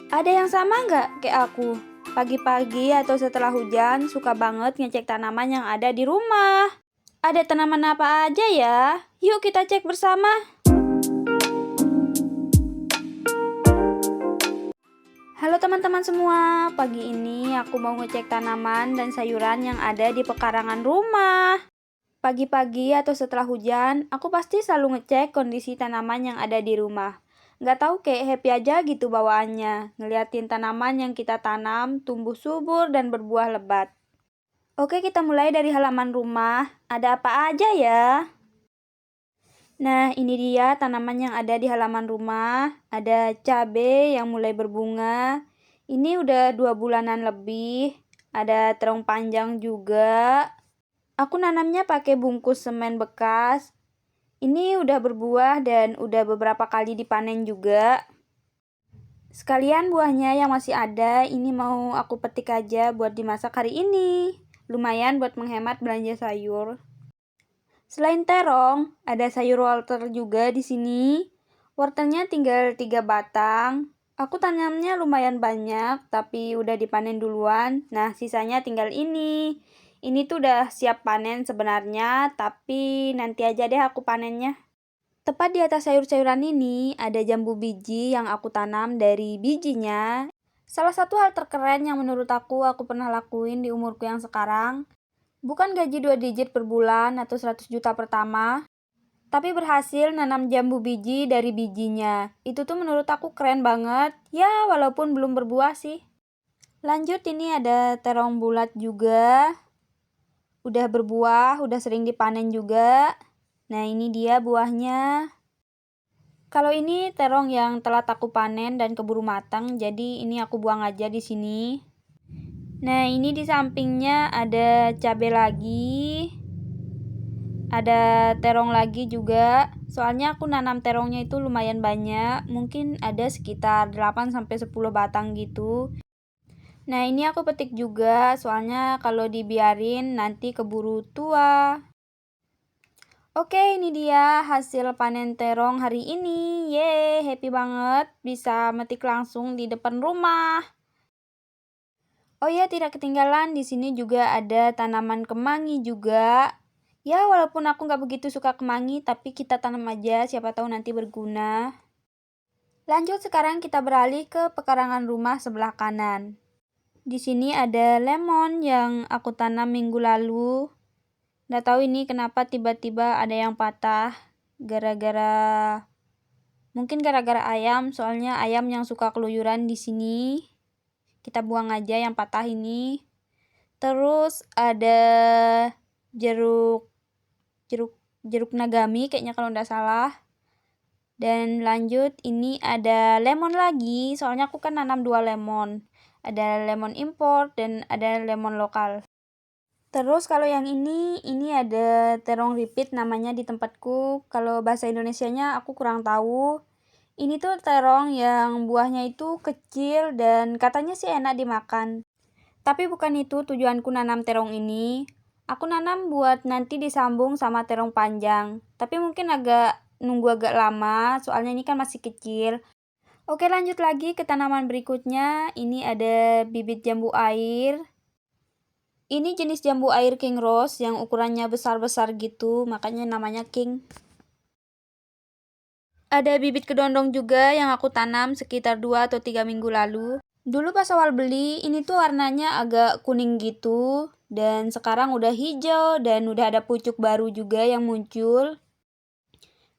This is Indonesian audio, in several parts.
Ada yang sama nggak kayak aku? Pagi-pagi atau setelah hujan, suka banget ngecek tanaman yang ada di rumah. Ada tanaman apa aja ya? Yuk kita cek bersama. Halo teman-teman semua, pagi ini aku mau ngecek tanaman dan sayuran yang ada di pekarangan rumah. Pagi-pagi atau setelah hujan, aku pasti selalu ngecek kondisi tanaman yang ada di rumah. Nggak tahu kayak happy aja gitu bawaannya, ngeliatin tanaman yang kita tanam tumbuh subur dan berbuah lebat. Oke, kita mulai dari halaman rumah. Ada apa aja ya? Nah, ini dia tanaman yang ada di halaman rumah. Ada cabai yang mulai berbunga. Ini udah 2 bulanan lebih. Ada terong panjang juga. Aku nanamnya pakai bungkus semen bekas. Ini udah berbuah dan udah beberapa kali dipanen juga. Sekalian buahnya yang masih ada, ini mau aku petik aja buat dimasak hari ini. Lumayan buat menghemat belanja sayur. Selain terong, ada sayur wortel juga di sini. Wortelnya tinggal 3 batang. Aku tanamnya lumayan banyak, tapi udah dipanen duluan. Nah, sisanya tinggal ini. Ini tuh udah siap panen sebenarnya, tapi nanti aja deh aku panennya. Tepat di atas sayur-sayuran ini, ada jambu biji yang aku tanam dari bijinya. Salah satu hal terkeren yang menurut aku pernah lakuin di umurku yang sekarang. Bukan gaji 2 digit per bulan atau 100 juta pertama, tapi berhasil nanam jambu biji dari bijinya. Itu tuh menurut aku keren banget. Ya, walaupun belum berbuah sih. Lanjut, ini ada terong bulat juga. Udah berbuah, udah sering dipanen juga. Nah, ini dia buahnya. Kalau ini terong yang telat aku panen dan keburu matang, jadi ini aku buang aja di sini. Nah, ini di sampingnya ada cabai lagi. Ada terong lagi juga. Soalnya aku nanam terongnya itu lumayan banyak. Mungkin ada sekitar 8-10 batang gitu. Nah, ini aku petik juga. Soalnya kalau dibiarin nanti keburu tua. Oke, ini dia hasil panen terong hari ini. Yeay, happy banget bisa metik langsung di depan rumah. Oh ya, tidak ketinggalan, di sini juga ada tanaman kemangi juga. Ya, walaupun aku nggak begitu suka kemangi, tapi kita tanam aja, siapa tahu nanti berguna. Lanjut, sekarang kita beralih ke pekarangan rumah sebelah kanan. Di sini ada lemon yang aku tanam minggu lalu. Nggak tahu ini kenapa tiba-tiba ada yang patah. Mungkin gara-gara ayam, soalnya ayam yang suka keluyuran di sini. Kita buang aja yang patah ini. Terus ada jeruk nagami kayaknya kalau nggak salah. Dan lanjut, ini ada lemon lagi. Soalnya aku kan nanam 2 lemon. Ada lemon import dan ada lemon lokal. Terus kalau yang ini ada terong ripit namanya di tempatku. Kalau bahasa Indonesianya aku kurang tahu. Ini tuh terong yang buahnya itu kecil dan katanya sih enak dimakan. Tapi bukan itu tujuanku nanam terong ini. Aku nanam buat nanti disambung sama terong panjang. Tapi mungkin nunggu agak lama, soalnya ini kan masih kecil. Oke, lanjut lagi ke tanaman berikutnya. Ini ada bibit jambu air. Ini jenis jambu air King Rose yang ukurannya besar-besar gitu, makanya namanya King. Ada bibit kedondong juga yang aku tanam sekitar 2 atau 3 minggu lalu. Dulu pas awal beli, ini tuh warnanya agak kuning gitu. Dan sekarang udah hijau dan udah ada pucuk baru juga yang muncul.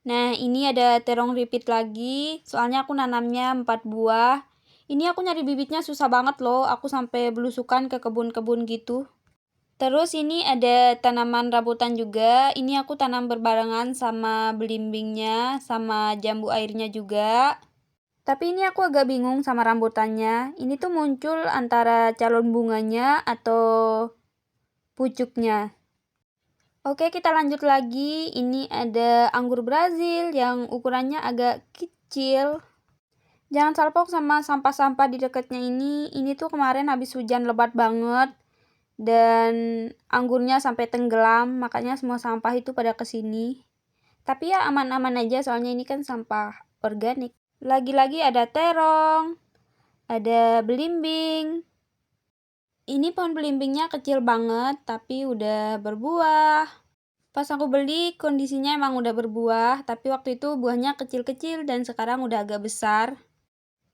Nah, ini ada terong ripit lagi. Soalnya aku nanamnya 4 buah. Ini aku nyari bibitnya susah banget loh. Aku sampai belusukan ke kebun-kebun gitu. Terus ini ada tanaman rambutan juga. Ini aku tanam berbarengan sama belimbingnya, sama jambu airnya juga. Tapi ini aku agak bingung sama rambutannya. Ini tuh muncul antara calon bunganya atau pucuknya. Oke, kita lanjut lagi. Ini ada anggur Brazil yang ukurannya agak kecil. Jangan salpok sama sampah-sampah di dekatnya ini. Ini tuh kemarin habis hujan lebat banget. Dan anggurnya sampai tenggelam, makanya semua sampah itu pada kesini. Tapi ya aman-aman aja, soalnya ini kan sampah organik. Lagi-lagi ada terong. ada belimbing. Ini pohon belimbingnya kecil banget, tapi udah berbuah. Pas aku beli, kondisinya emang udah berbuah, tapi waktu itu buahnya kecil-kecil dan sekarang udah agak besar.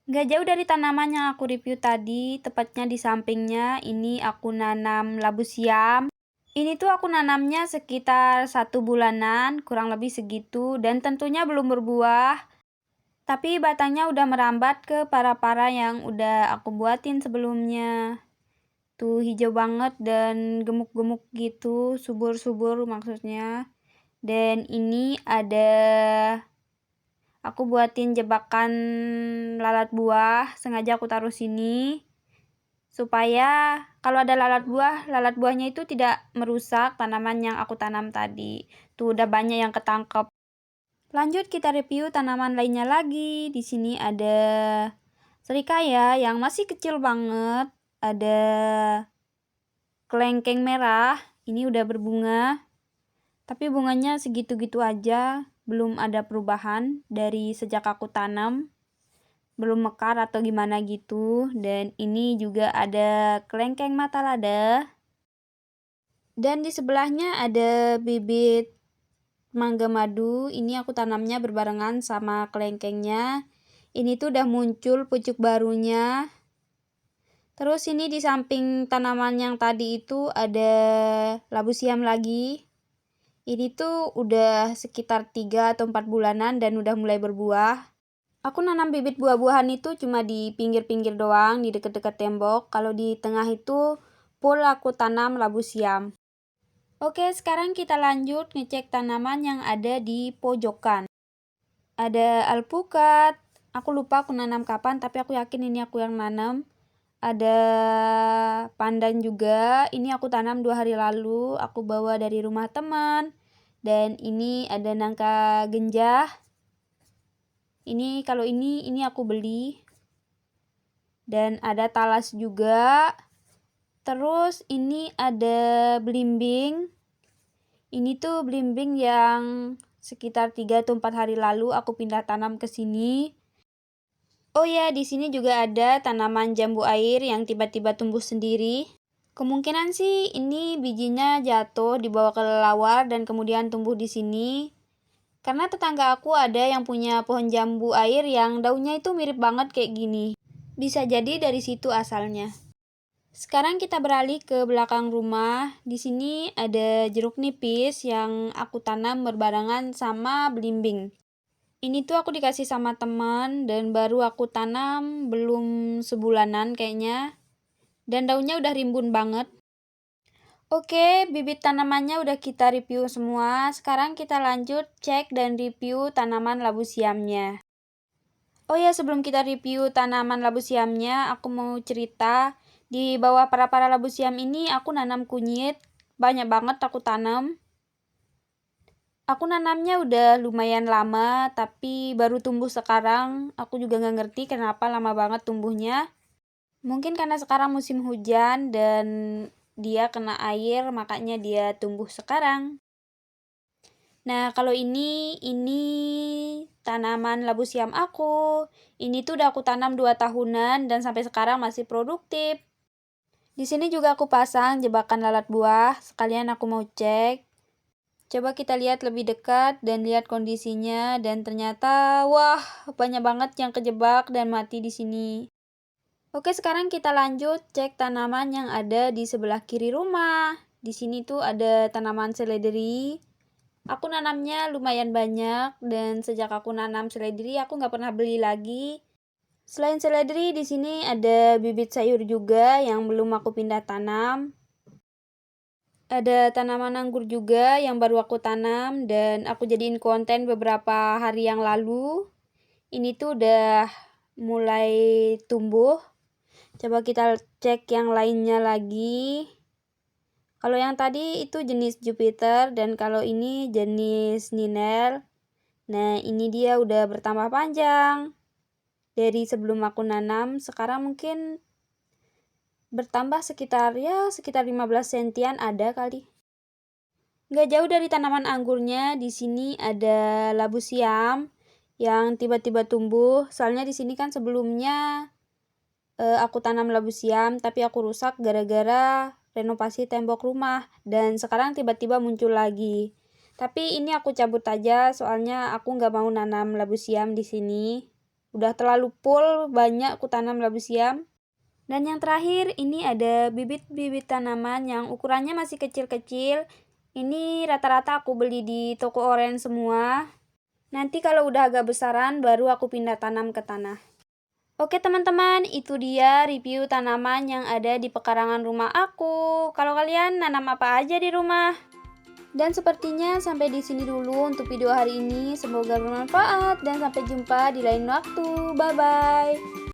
Nggak jauh dari tanaman yang aku review tadi, tepatnya di sampingnya, ini aku nanam labu siam. Ini tuh aku nanamnya sekitar 1 bulanan, kurang lebih segitu, dan tentunya belum berbuah. Tapi batangnya udah merambat ke para-para yang udah aku buatin sebelumnya. Tuh hijau banget dan gemuk-gemuk gitu, subur-subur maksudnya. Dan ini ada aku buatin jebakan lalat buah, sengaja aku taruh sini supaya kalau ada lalat buahnya itu tidak merusak tanaman yang aku tanam tadi. Tuh udah banyak yang ketangkep. Lanjut kita review tanaman lainnya lagi. Di sini ada serikaya yang masih kecil banget. Ada kelengkeng merah, ini udah berbunga. Tapi bunganya segitu-gitu aja, belum ada perubahan dari sejak aku tanam. Belum mekar atau gimana gitu. Dan ini juga ada kelengkeng mata lada. Dan di sebelahnya ada bibit mangga madu. Ini aku tanamnya berbarengan sama kelengkengnya. Ini tuh udah muncul pucuk barunya. Terus ini di samping tanaman yang tadi itu ada labu siam lagi. Ini tuh udah sekitar 3 atau 4 bulanan dan udah mulai berbuah. Aku nanam bibit buah-buahan itu cuma di pinggir-pinggir doang, di dekat-dekat tembok. Kalau di tengah itu full aku tanam labu siam. Oke, sekarang kita lanjut ngecek tanaman yang ada di pojokan. Ada alpukat. Aku lupa aku nanam kapan, tapi aku yakin ini aku yang nanam. Ada pandan juga. Ini aku tanam 2 hari lalu. Aku bawa dari rumah teman. Dan ini ada nangka genjah. Kalau ini aku beli. Dan ada talas juga. Terus ini ada belimbing. Ini tuh belimbing yang sekitar 3 atau 4 hari lalu aku pindah tanam ke sini. Oh ya, di sini juga ada tanaman jambu air yang tiba-tiba tumbuh sendiri. Kemungkinan sih ini bijinya jatuh dibawa ke kelelawar dan kemudian tumbuh di sini. Karena tetangga aku ada yang punya pohon jambu air yang daunnya itu mirip banget kayak gini. Bisa jadi dari situ asalnya. Sekarang kita beralih ke belakang rumah. Di sini ada jeruk nipis yang aku tanam berbarengan sama belimbing. Ini tuh aku dikasih sama teman dan baru aku tanam belum sebulanan kayaknya. Dan daunnya udah rimbun banget. Oke, bibit tanamannya udah kita review semua. Sekarang kita lanjut cek dan review tanaman labu siamnya. Oh ya, sebelum kita review tanaman labu siamnya, aku mau cerita. Di bawah para labu siam ini aku nanam kunyit. Banyak banget aku tanam. Aku nanamnya udah lumayan lama, tapi baru tumbuh sekarang. Aku juga nggak ngerti kenapa lama banget tumbuhnya. Mungkin karena sekarang musim hujan dan dia kena air, makanya dia tumbuh sekarang. Nah, kalau ini tanaman labu siam aku. Ini tuh udah aku tanam 2 tahunan dan sampai sekarang masih produktif. Di sini juga aku pasang jebakan lalat buah, sekalian aku mau cek. Coba kita lihat lebih dekat dan lihat kondisinya dan ternyata wah, banyak banget yang kejebak dan mati di sini. Oke, sekarang kita lanjut cek tanaman yang ada di sebelah kiri rumah. Di sini tuh ada tanaman seledri. Aku nanamnya lumayan banyak dan sejak aku nanam seledri aku nggak pernah beli lagi. Selain seledri, di sini ada bibit sayur juga yang belum aku pindah tanam. Ada tanaman anggur juga yang baru aku tanam dan aku jadiin konten beberapa hari yang lalu. Ini tuh udah mulai tumbuh. Coba kita cek yang lainnya lagi. Kalau yang tadi itu jenis Jupiter dan kalau ini jenis Ninel. Nah, ini dia udah bertambah panjang. Dari sebelum aku nanam, sekarang mungkin bertambah sekitar 15 sentian ada kali. Nggak jauh dari tanaman anggurnya, di sini ada labu siam yang tiba-tiba tumbuh. Soalnya di sini kan sebelumnya aku tanam labu siam, tapi aku rusak gara-gara renovasi tembok rumah. Dan sekarang tiba-tiba muncul lagi. Tapi ini aku cabut aja, soalnya aku nggak mau nanam labu siam di sini. Udah terlalu full, banyak aku tanam labu siam. Dan yang terakhir, ini ada bibit-bibit tanaman yang ukurannya masih kecil-kecil. Ini rata-rata aku beli di toko oren semua. Nanti kalau udah agak besaran, baru aku pindah tanam ke tanah. Oke teman-teman, itu dia review tanaman yang ada di pekarangan rumah aku. Kalau kalian nanam apa aja di rumah? Dan sepertinya sampai di sini dulu untuk video hari ini. Semoga bermanfaat dan sampai jumpa di lain waktu. Bye-bye.